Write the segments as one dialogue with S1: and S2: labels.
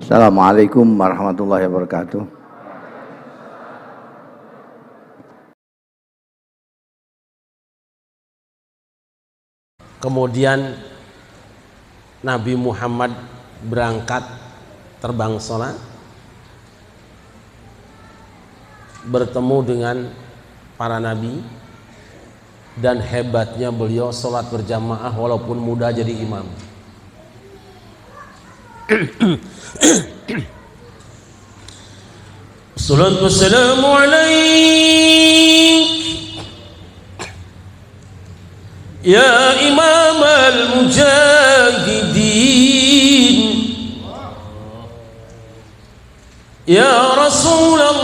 S1: Assalamualaikum warahmatullahi wabarakatuh.
S2: Kemudian Nabi Muhammad berangkat terbang sholat, bertemu dengan para nabi, dan hebatnya beliau sholat berjamaah walaupun muda jadi imam. Assalatu wassalamu alaik ya imam al-mujahidin, ya Rasulullah,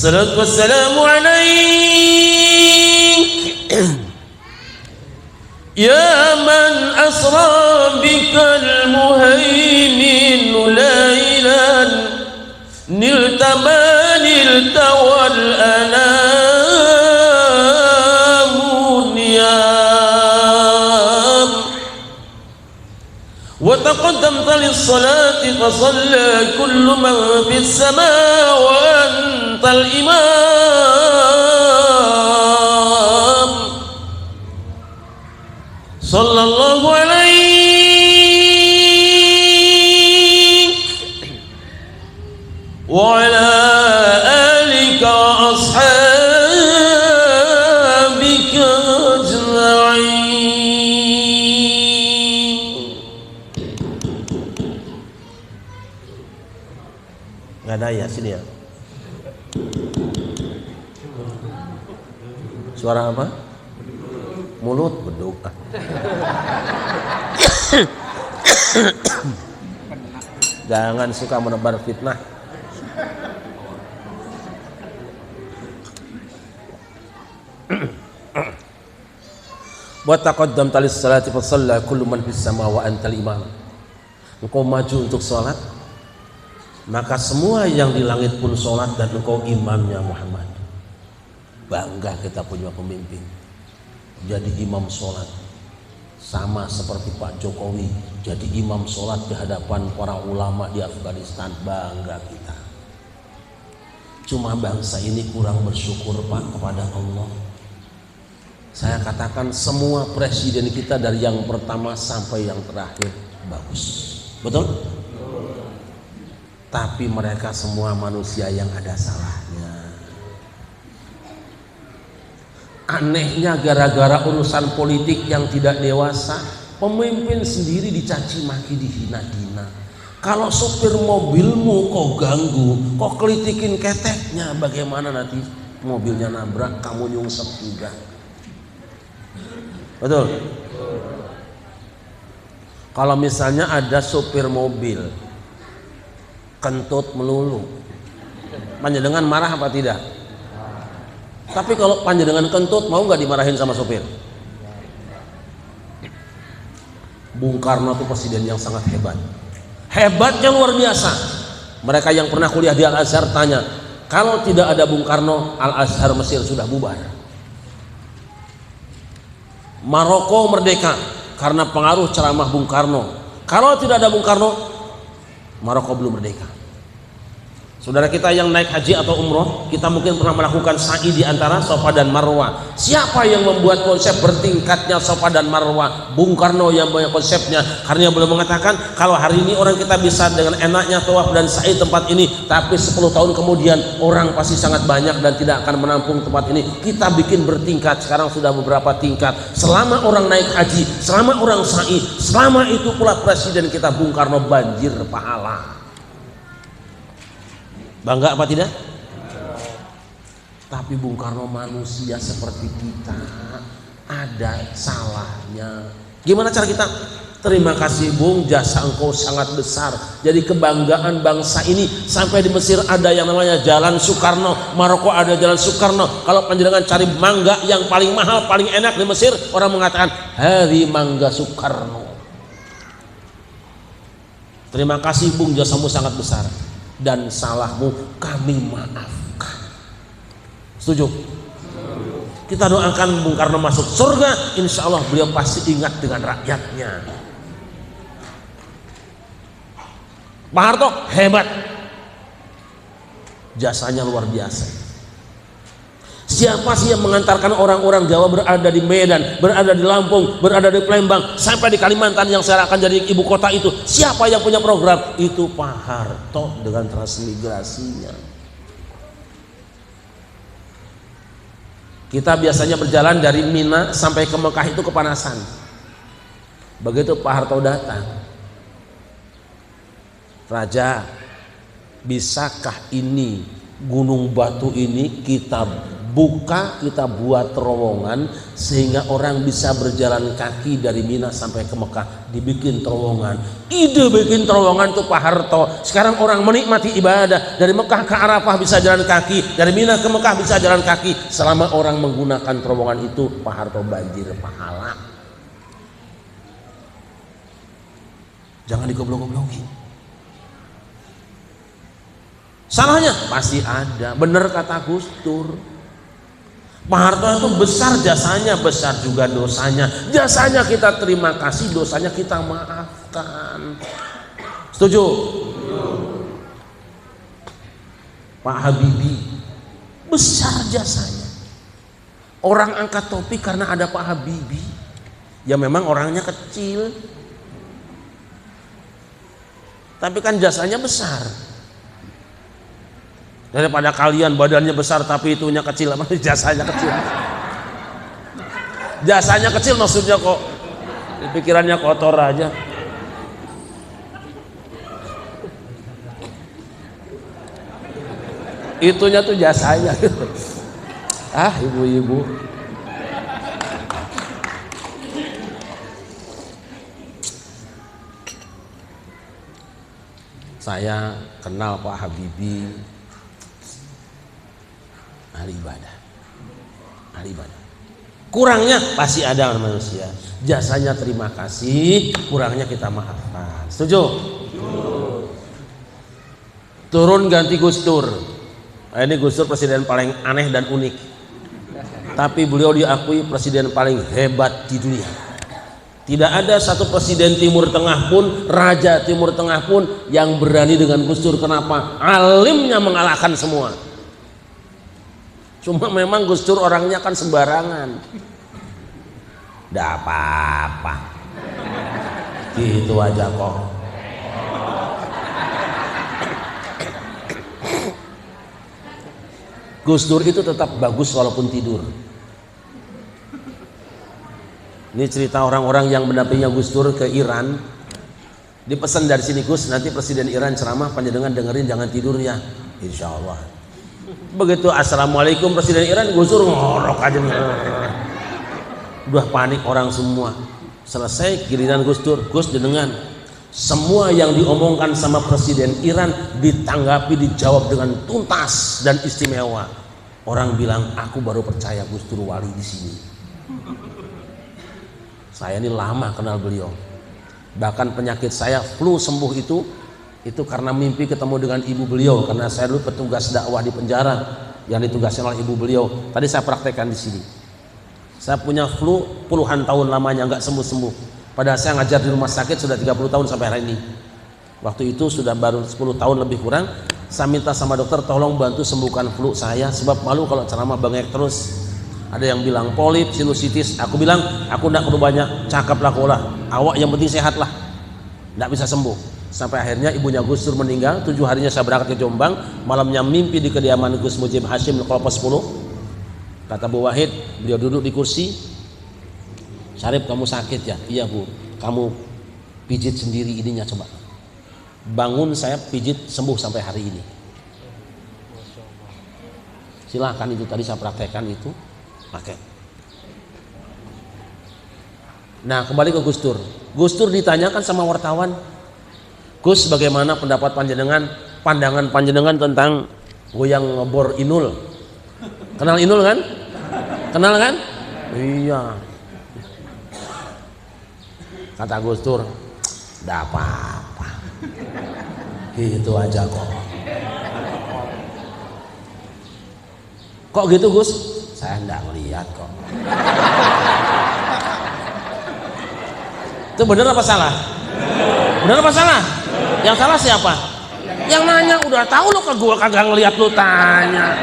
S2: Assalatu wassalamu alaik ya man asra bikal muhaimin laylan nilta ma nilta wal anamun niyam wa taqaddamta lis-salati fa shalla kullu man fis samawati al-imam sallallahu alaihi wa ala alika wa ashabika ajma'in. Nggak ada ya sini ya. Suara apa? Mulut beduk. Jangan suka menebar fitnah. Wa taqaddamta lis-salati fa shalla kullu man fis sama wa antal imam. Engkau maju untuk salat, maka semua yang di langit pun salat dan engkau imamnya Muhammad. Bangga kita punya pemimpin jadi imam sholat, sama seperti Pak Jokowi jadi imam sholat di hadapan para ulama di Afghanistan. Bangga kita. Cuma bangsa ini kurang bersyukur Pak kepada Allah. Saya katakan semua presiden kita dari yang pertama sampai yang terakhir bagus, betul? Tapi mereka semua manusia yang ada salahnya. Anehnya gara-gara urusan politik yang tidak dewasa, pemimpin sendiri dicaci maki, dihina-hina. Kalau sopir mobilmu kau ganggu, kau kelitikin keteknya, bagaimana nanti mobilnya nabrak, kamu nyungsep juga. Betul? Kalau misalnya ada sopir mobil kentut melulu, panjenengan marah apa tidak? Tapi kalau panjenengan kentut, mau nggak dimarahin sama sopir? Bung Karno itu presiden yang sangat hebat. Hebatnya luar biasa. Mereka yang pernah kuliah di Al-Azhar tanya, kalau tidak ada Bung Karno, Al-Azhar Mesir sudah bubar. Maroko merdeka karena pengaruh ceramah Bung Karno. Kalau tidak ada Bung Karno, Maroko belum merdeka. Saudara kita yang naik haji atau umroh, kita mungkin pernah melakukan sa'i di antara Safa dan Marwah. Siapa yang membuat konsep bertingkatnya Safa dan Marwah? Bung Karno yang punya konsepnya. Karena beliau mengatakan, kalau hari ini orang kita bisa dengan enaknya tawaf dan sa'i tempat ini, tapi 10 tahun kemudian orang pasti sangat banyak dan tidak akan menampung tempat ini. Kita bikin bertingkat, sekarang sudah beberapa tingkat. Selama orang naik haji, selama orang sa'i, selama itu pula presiden kita Bung Karno banjir pahala. Bangga apa tidak? Tapi Bung Karno manusia seperti kita, ada salahnya. Gimana cara kita? Terima kasih Bung, jasa engkau sangat besar. Jadi kebanggaan bangsa ini. Sampai di Mesir ada yang namanya Jalan Soekarno, Maroko ada Jalan Soekarno. Kalau panjenengan cari mangga yang paling mahal, paling enak di Mesir, orang mengatakan hari mangga Soekarno. Terima kasih Bung, jasamu sangat besar. Dan salahmu kami maafkan. Setuju? Kita doakan Bung Karno masuk surga. Insya Allah beliau pasti ingat dengan rakyatnya. Pak Harto hebat, jasanya luar biasa. Siapa sih yang mengantarkan orang-orang Jawa berada di Medan, berada di Lampung, berada di Palembang, sampai di Kalimantan yang sekarang akan jadi ibu kota itu? Siapa yang punya program? Itu Pak Harto dengan transmigrasinya. Kita biasanya berjalan dari Mina sampai ke Mekah itu kepanasan. Begitu Pak Harto datang, Raja, bisakah ini gunung batu ini kita buka, kita buat terowongan sehingga orang bisa berjalan kaki dari Mina sampai ke Mekah? Dibikin terowongan. Ide bikin terowongan tuh Pak Harto. Sekarang orang menikmati ibadah, dari Mekah ke Arafah bisa jalan kaki, dari Mina ke Mekah bisa jalan kaki. Selama orang menggunakan terowongan itu, Pak Harto banjir pahala. Jangan digoblok-goblokin. Salahnya pasti ada. Bener kata Gus Dur, Pak Harto itu besar jasanya, besar juga dosanya. Jasanya kita terima kasih, dosanya kita maafkan. Setuju? Pak Habibie besar jasanya. Orang angkat topi karena ada Pak Habibie. Ya memang orangnya kecil, tapi kan jasanya besar. Daripada kalian badannya besar tapi itunya kecil, apa jasanya kecil? Jasanya kecil maksudnya kok pikirannya kotor aja. Itunya tuh jasanya. Ah, ibu-ibu. Saya kenal Pak Habibie, ahli ibadah, ahli ibadah. Kurangnya pasti ada manusia. Jasanya terima kasih, kurangnya kita maafkan. Setuju? Turun ganti Gus Dur. Ini Gus Dur presiden paling aneh dan unik. Tapi beliau diakui presiden paling hebat di dunia. Tidak ada satu presiden Timur Tengah pun, raja Timur Tengah pun yang berani dengan Gus Dur. Kenapa? Alimnya mengalahkan semua. Cuma memang Gus Dur orangnya kan sembarangan. Tidak apa-apa, gitu aja kok. Gus Dur itu tetap bagus walaupun tidur. Ini cerita orang-orang yang mendampingi Gus Dur ke Iran. Dipesan dari sini, Gus, nanti presiden Iran ceramah, panjenengan dengerin, jangan tidur ya. Insya Allah. Begitu assalamualaikum presiden Iran, Gus Dur ngorok aja. Udah panik orang semua. Selesai giliran Gus Dur, Gus jenengan. Semua yang diomongkan sama presiden Iran ditanggapi, dijawab dengan tuntas dan istimewa. Orang bilang, aku baru percaya Gus Dur wali di sini. Saya ini lama kenal beliau. Bahkan penyakit saya flu sembuh itu karena mimpi ketemu dengan ibu beliau. Karena saya dulu petugas dakwah di penjara yang ditugaskan oleh ibu beliau. Tadi saya praktekkan di sini. Saya punya flu puluhan tahun lamanya nggak sembuh-sembuh. Padahal saya ngajar di rumah sakit sudah 30 tahun sampai hari ini. Waktu itu sudah baru 10 tahun lebih kurang. Saya minta sama dokter tolong bantu sembuhkan flu saya, sebab malu kalau ceramah bengek terus. Ada yang bilang polip, sinusitis. Aku bilang aku tidak perlu banyak, cakap lah kolah. Awak yang penting sehat lah. Tidak bisa sembuh. Sampai akhirnya ibunya Gus Dur meninggal. 7 harinya saya berangkat ke Jombang. Malamnya mimpi di kediaman Gus Mujib Hashim di Kelapa 10. Kata Bu Wahid, beliau duduk di kursi. Syarif, kamu sakit ya? Iya Bu. Kamu pijit sendiri ininya coba. Bangun, saya pijit, sembuh sampai hari ini. Silahkan, itu tadi saya praktekkan itu. Pakai. Nah, kembali ke Gus Dur. Gus Dur ditanyakan sama wartawan, Gus, bagaimana pendapat panjenengan, pandangan panjenengan tentang goyang ngebor Inul? Kenal Inul kan? Kenal kan? Iya. Kata Gus Dur, "Nggak apa-apa. Gitu aja kok." Kok gitu, Gus? Saya nggak ngeliat kok. Itu bener apa salah? Bener apa salah? Yang salah siapa? Yang nanya udah tahu lo ke gua kagak ngeliat, lu tanya.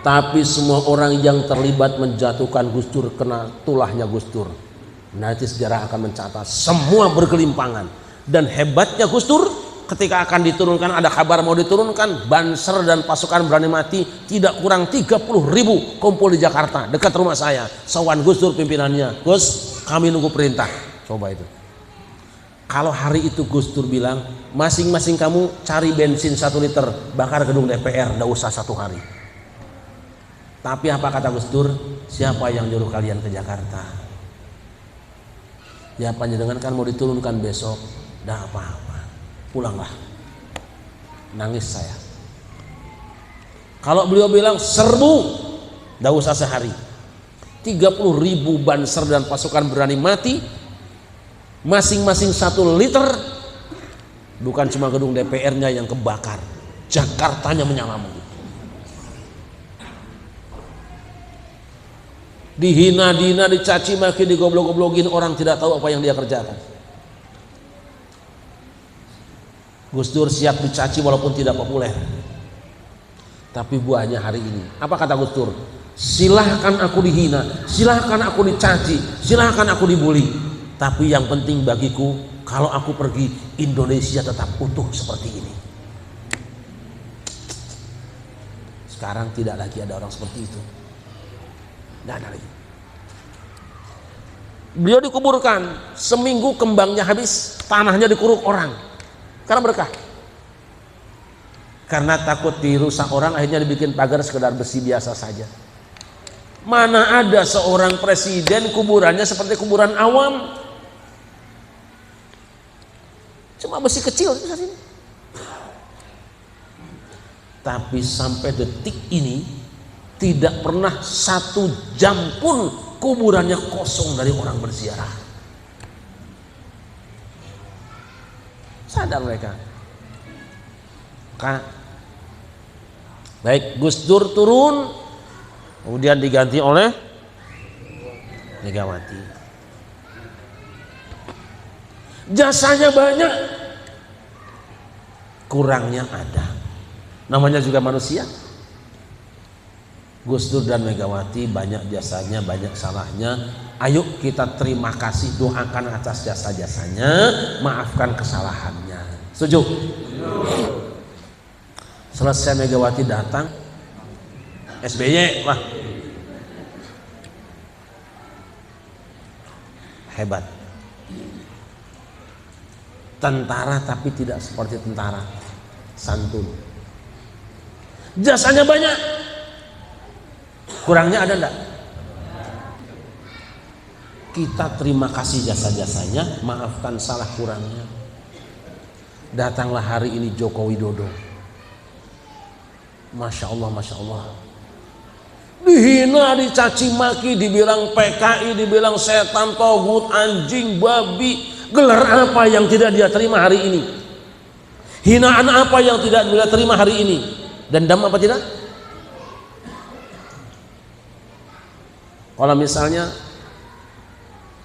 S2: Tapi semua orang yang terlibat menjatuhkan Gus Dur kena tulahnya Gus Dur. Nanti sejarah akan mencatat semua bergelimpangan. Dan hebatnya Gus Dur, ketika akan diturunkan, ada kabar mau diturunkan, Banser dan pasukan berani mati tidak kurang 30.000 kumpul di Jakarta dekat rumah saya. Sowan Gus Dur pimpinannya, Gus, kami nunggu perintah. Coba itu. Kalau hari itu Gus Dur bilang, masing-masing kamu cari bensin 1 liter, bakar gedung DPR, nggak usah 1 hari. Tapi apa kata Gus Dur? Siapa yang nyuruh kalian ke Jakarta? Ya panjenengan kan mau diturunkan besok, nggak apa-apa, pulanglah. Nangis saya. Kalau beliau bilang serbu, nggak usah sehari. 30.000 Banser dan pasukan berani mati, masing-masing 1 liter, bukan cuma gedung DPR-nya yang kebakar, Jakartanya menyala. Dihina-dina, dicaci maki, digoblok-goblokin, orang tidak tahu apa yang dia kerjakan. Gus Dur siap dicaci walaupun tidak populer. Tapi buahnya hari ini, apa kata Gus Dur? Silahkan aku dihina, silahkan aku dicaci, silahkan aku dibully. Tapi yang penting bagiku, kalau aku pergi, Indonesia tetap utuh seperti ini. Sekarang tidak lagi ada orang seperti itu. Tidak ada lagi. Beliau dikuburkan, seminggu kembangnya habis, tanahnya dikuruk orang. Karena berkah. Karena takut dirusak orang, akhirnya dibikin pagar sekedar besi biasa saja. Mana ada seorang presiden kuburannya seperti kuburan awam, cuma besi kecil. Tapi sampai detik ini tidak pernah 1 jam pun kuburannya kosong dari orang berziarah. Sadar mereka. Baik, Gus Dur turun, kemudian diganti oleh Megawati. Jasanya banyak, kurangnya ada. Namanya juga manusia. Gus Dur dan Megawati banyak jasanya, banyak salahnya. Ayo kita terima kasih, doakan atas jasa-jasanya, maafkan kesalahannya. Setuju? Selesai Megawati datang, SBY lah. Hebat. Tentara tapi tidak seperti tentara, santun. Jasanya banyak, kurangnya ada enggak? Kita terima kasih jasa-jasanya, maafkan salah kurangnya. Datanglah hari ini Joko Widodo. Masya Allah, Masya Allah. Dihina, dicaci maki, dibilang PKI, dibilang setan, togut, anjing, babi. Gelar apa yang tidak dia terima hari ini? Hinaan apa yang tidak dia terima hari ini? Dendam apa tidak? Kalau misalnya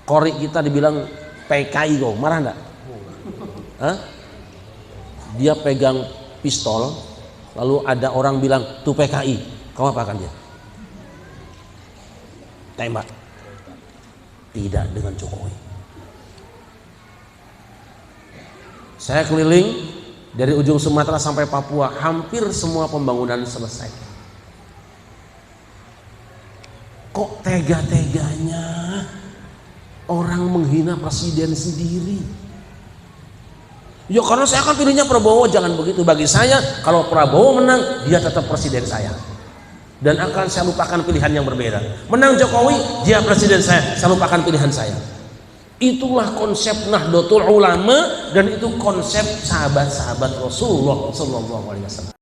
S2: korek kita dibilang PKI, kok marah enggak? Hah? Dia pegang pistol, lalu ada orang bilang tuh PKI, kamu apakan dia? Tembak. Tidak dengan Jokowi. Saya keliling dari ujung Sumatera sampai Papua, hampir semua pembangunan selesai. Kok tega-teganya orang menghina presiden sendiri? Ya karena saya akan pilihnya Prabowo. Jangan begitu. Bagi saya kalau Prabowo menang, dia tetap presiden saya. dan akan saya lupakan pilihan yang berbeda. Menang Jokowi, dia presiden saya lupakan pilihan saya. Itulah konsep Nahdlatul Ulama dan itu konsep sahabat-sahabat Rasulullah sallallahu alaihi wasallam.